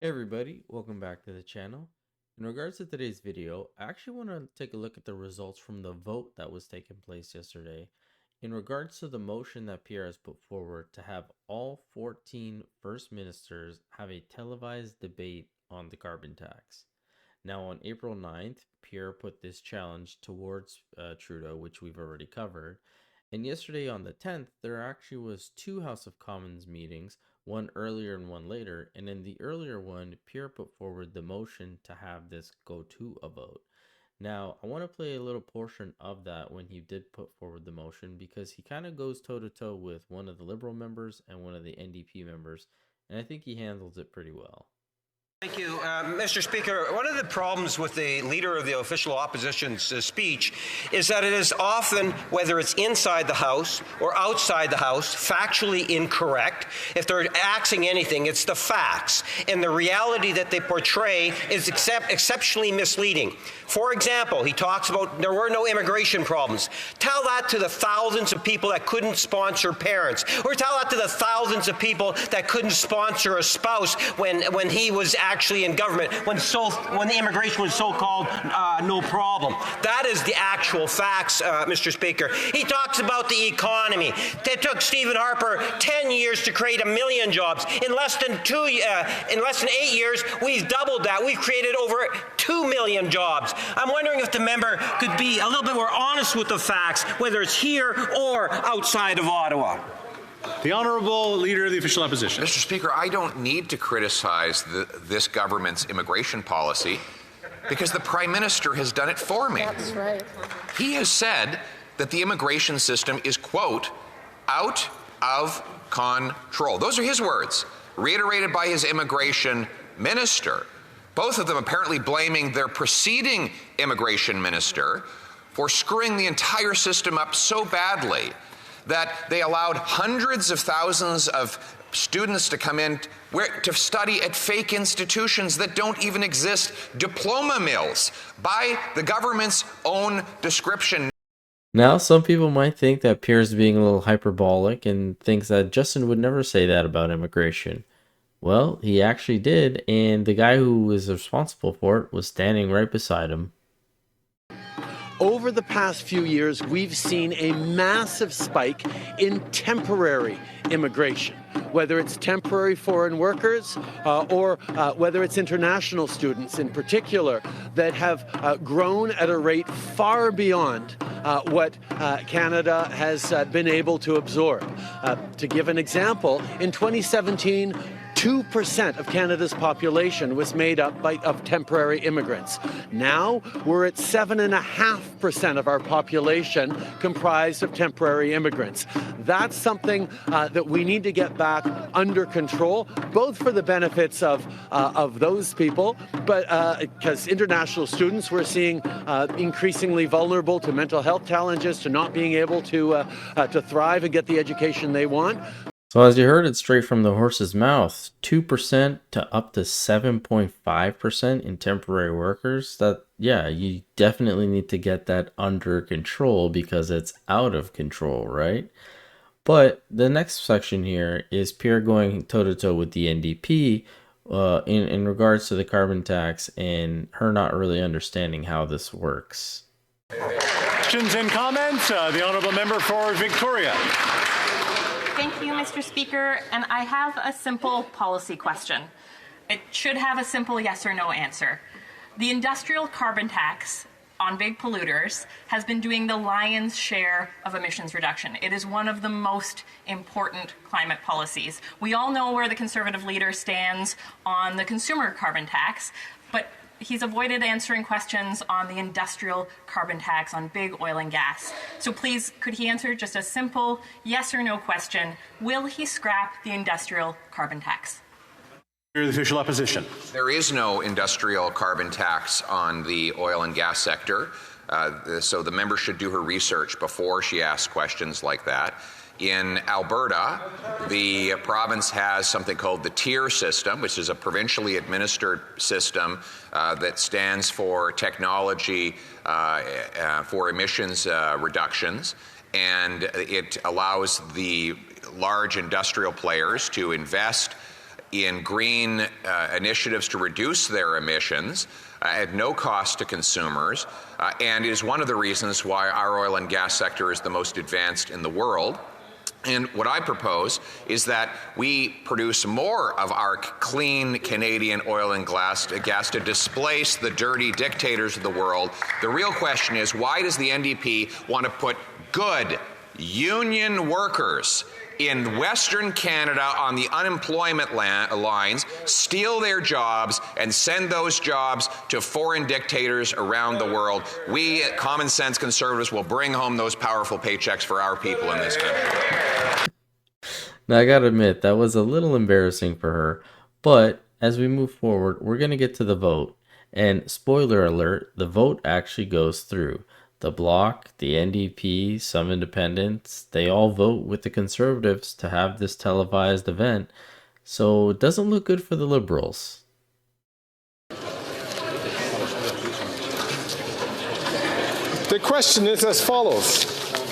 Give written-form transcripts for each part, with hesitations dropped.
Hey everybody, welcome back to the channel. In regards to today's video, I actually want to take a look at the results from the vote that was taking place yesterday in regards to the motion that Pierre has put forward to have all 14 First Ministers have a televised debate on the carbon tax. Now on April 9th, Pierre put this challenge towards Trudeau, which we've already covered. And yesterday on the 10th, there actually was two House of Commons meetings, one earlier and one later. And in the earlier one, Pierre put forward the motion to have this go to a vote. Now, I want to play a little portion of that when he did put forward the motion because he kind of goes toe to toe with one of the Liberal members and one of the NDP members. And I think he handles it pretty well. Thank you, Mr. Speaker. One of the problems with the Leader of the Official Opposition's speech is that it is often, whether it's inside the House or outside the House, factually incorrect. If they're axing anything, it's the facts. And the reality that they portray is exceptionally misleading. For example, he talks about there were no immigration problems. Tell that to the thousands of people that couldn't sponsor parents, or tell that to the thousands of people that couldn't sponsor a spouse when he was actually in government, when the immigration was so-called no problem. That is the actual facts, Mr. Speaker. He talks about the economy. It took Stephen Harper 10 years to create 1 million jobs. In less than 8 years, we've doubled that. We've created over 2 million jobs. I'm wondering if the member could be a little bit more honest with the facts, whether it's here or outside of Ottawa. The Honourable Leader of the Official Opposition. Mr. Speaker, I don't need to criticize this government's immigration policy because the Prime Minister has done it for me. That's right. He has said that the immigration system is, quote, out of control. Those are his words, reiterated by his immigration minister. Both of them apparently blaming their preceding immigration minister for screwing the entire system up so badly that they allowed hundreds of thousands of students to come in to study at fake institutions that don't even exist, diploma mills, by the government's own description. Now, some people might think that Pierre's being a little hyperbolic and thinks that Justin would never say that about immigration. Well, he actually did, and the guy who was responsible for it was standing right beside him. Over the past few years, we've seen a massive spike in temporary immigration, whether it's temporary foreign workers or whether it's international students in particular that have grown at a rate far beyond what Canada has been able to absorb. To give an example, in 2017, 2% of Canada's population was made up of temporary immigrants. Now we're at 7.5% of our population comprised of temporary immigrants. That's something that we need to get back under control, both for the benefits of those people, but because international students we're seeing increasingly vulnerable to mental health challenges, to not being able to thrive and get the education they want. So as you heard it straight from the horse's mouth, 2% to up to 7.5% in temporary workers, yeah, you definitely need to get that under control because it's out of control, right? But the next section here is Pierre going toe-to-toe with the NDP in regards to the carbon tax and her not really understanding how this works. Questions and comments? The Honourable Member for Victoria. Thank you, Mr. Speaker. And I have a simple policy question. It should have a simple yes or no answer. The industrial carbon tax on big polluters has been doing the lion's share of emissions reduction. It is one of the most important climate policies. We all know where the Conservative leader stands on the consumer carbon tax, but he's avoided answering questions on the industrial carbon tax on big oil and gas. So please, could he answer just a simple yes or no question? Will he scrap the industrial carbon tax? Leader of the Official Opposition. There is no industrial carbon tax on the oil and gas sector, so the member should do her research before she asks questions like that. In Alberta, the province has something called the TIER system, which is a provincially administered system that stands for Technology for Emissions Reductions, and it allows the large industrial players to invest in green initiatives to reduce their emissions at no cost to consumers, and is one of the reasons why our oil and gas sector is the most advanced in the world. And what I propose is that we produce more of our clean Canadian oil and gas to displace the dirty dictators of the world. The real question is, why does the NDP want to put good union workers in Western Canada on the unemployment lines, steal their jobs, and send those jobs to foreign dictators around the world? We, common sense conservatives, will bring home those powerful paychecks for our people in this country. Now, I gotta admit, that was a little embarrassing for her, but as we move forward, we're gonna get to the vote. And spoiler alert, the vote actually goes through. The Bloc, the NDP, some independents, they all vote with the Conservatives to have this televised event, so it doesn't look good for the Liberals. The question is as follows.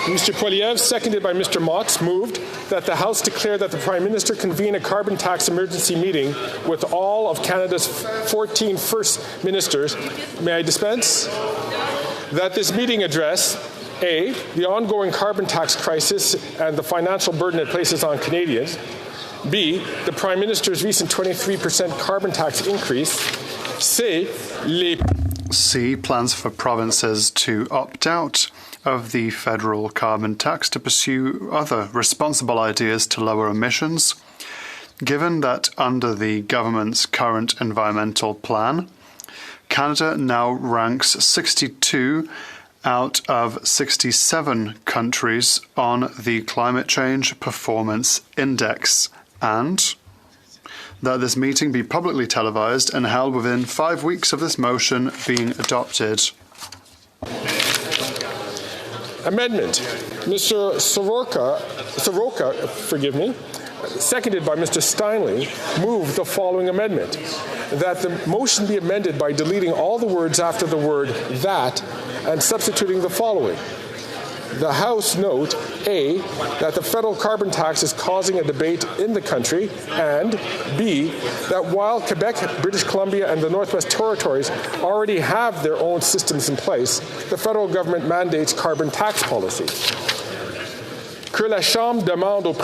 Mr. Poilievre, seconded by Mr. Motz, moved that the House declare that the Prime Minister convene a carbon tax emergency meeting with all of Canada's 14 First Ministers. May I dispense? That this meeting address A, the ongoing carbon tax crisis and the financial burden it places on Canadians, B, the Prime Minister's recent 23% carbon tax increase, C, plans for provinces to opt out of the federal carbon tax to pursue other responsible ideas to lower emissions, given that under the government's current environmental plan, Canada now ranks 62 out of 67 countries on the Climate Change Performance Index, and that this meeting be publicly televised and held within 5 weeks of this motion being adopted. Amendment. Mr. Soroka, seconded by Mr. Steinley, moved the following amendment. That the motion be amended by deleting all the words after the word that and substituting the following. The House note, A, that the federal carbon tax is causing a debate in the country, and B, that while Quebec, British Columbia, and the Northwest Territories already have their own systems in place, the federal government mandates carbon tax policy. Que la Chambre demande au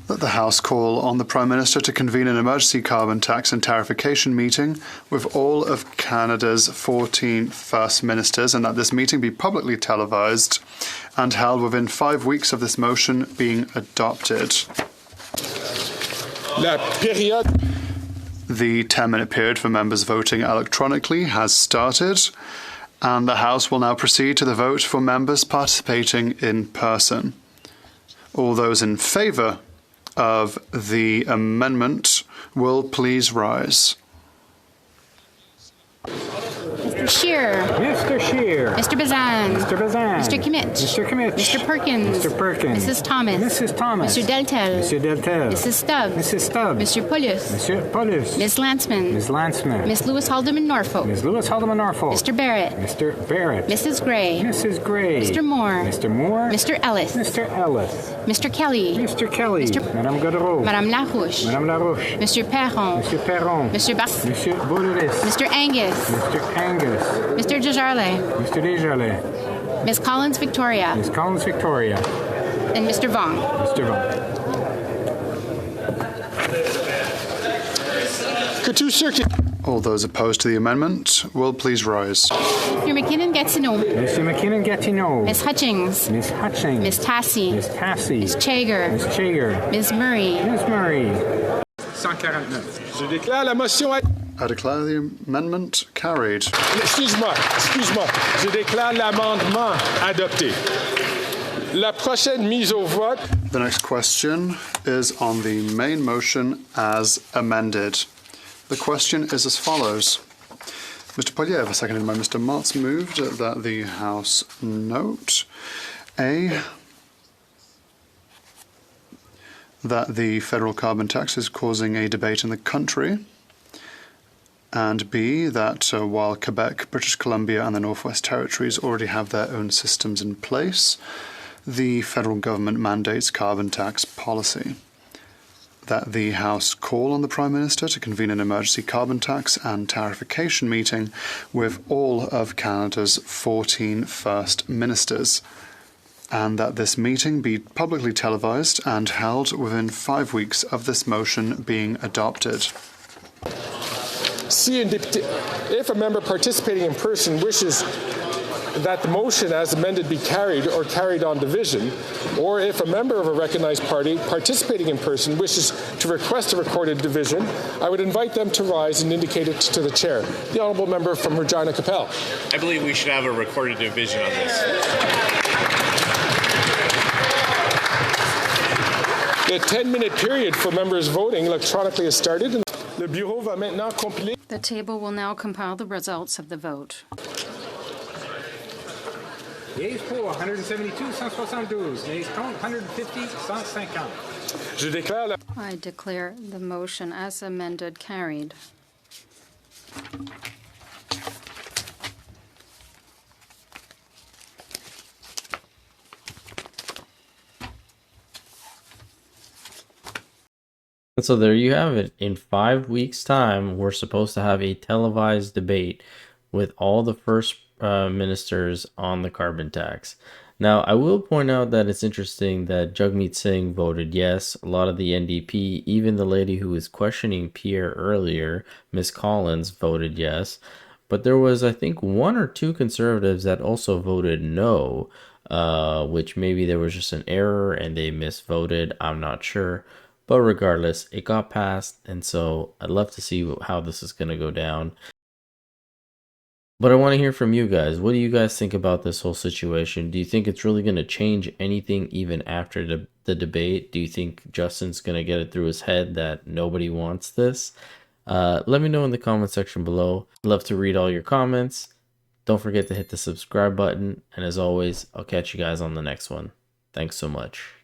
that the House call on the Prime Minister to convene an emergency carbon tax and tarification meeting with all of Canada's 14 First Ministers, and that this meeting be publicly televised and held within 5 weeks of this motion being adopted. The 10-minute period for members voting electronically has started, and the House will now proceed to the vote for members participating in person. All those in favour of the amendment will please rise. Mr. Scheer. Mr. Scheer. Mr. Bazan. Mr. Bazan. Mr. Kimmich. Mr. Kimmich. Mr. Perkins. Mr. Perkins. Mrs. Thomas. Mrs. Thomas. Mr. Deltel. Mr. Deltel. Mrs. Stubbs. Mrs. Stubbs. Mr. Pulius. Mr. Pulius. Ms. Landsman. Ms. Landsman. Ms. Lewis Haldeman Norfolk. Ms. Lewis Haldeman Norfolk. Mr. Barrett. Mr. Barrett. Mrs. Gray. Mrs. Gray. Mr. Moore. Mr. Moore. Mr. Ellis. Mr. Ellis. Mr. Kelly. Mr. Kelly. Madame Godreau. Madame Larouche. Madame Larouche. Mr. Perron. Mr. Perron. Mr. Bass. Monsieur Boulris. Mr. Angus. Mr. Angus. Mr. Desjardins. Mr. Desjardins. Ms. Collins Victoria. Ms. Collins Victoria. And Mr. Vong. Mr. Vong. All those opposed to the amendment will please rise. Mr. McKinnon-Gatineau. Mr. McKinnon-Gatineau. Ms. Hutchings. Ms. Hutchings. Ms. Tassi. Ms. Tassi. Ms. Chager. Ms. Chager. Ms. Murray. Ms. Murray. 149. Je déclare la motion. I declare the amendment carried. Excuse-moi. Je déclare l'amendement adopté. La prochaine mise au vote. The next question is on the main motion as amended. The question is as follows. Mr. Poilievre, seconded by Mr. Motz, moved that the House note A, that the federal carbon tax is causing a debate in the country, and B, that while Quebec, British Columbia and the Northwest Territories already have their own systems in place, the federal government mandates carbon tax policy. that the House call on the Prime Minister to convene an emergency carbon tax and tariffication meeting with all of Canada's 14 First Ministers, and that this meeting be publicly televised and held within 5 weeks of this motion being adopted. If a member participating in person wishes that the motion as amended be carried or carried on division, or if a member of a recognized party participating in person wishes to request a recorded division, I would invite them to rise and indicate it to the chair. The honourable member from Regina Capel. I believe we should have a recorded division on this. The 10-minute period for members voting electronically has started. Le bureau va maintenant compiler. The table will now compile the results of the vote. Yeas pour 172, 172. Nays contre 150, 150. Je déclare la... I declare the motion as amended carried. And so there you have it. In 5 weeks' time, we're supposed to have a televised debate with all the first ministers on the carbon tax. Now, I will point out that it's interesting that Jagmeet Singh voted yes. A lot of the NDP, even the lady who was questioning Pierre earlier, Miss Collins, voted yes. But there was, I think, 1 or 2 conservatives that also voted no, which maybe there was just an error and they misvoted. I'm not sure. But regardless, it got passed, and so I'd love to see how this is going to go down. But I want to hear from you guys. What do you guys think about this whole situation? Do you think it's really going to change anything even after the debate? Do you think Justin's going to get it through his head that nobody wants this? Let me know in the comment section below. I'd love to read all your comments. Don't forget to hit the subscribe button. And as always, I'll catch you guys on the next one. Thanks so much.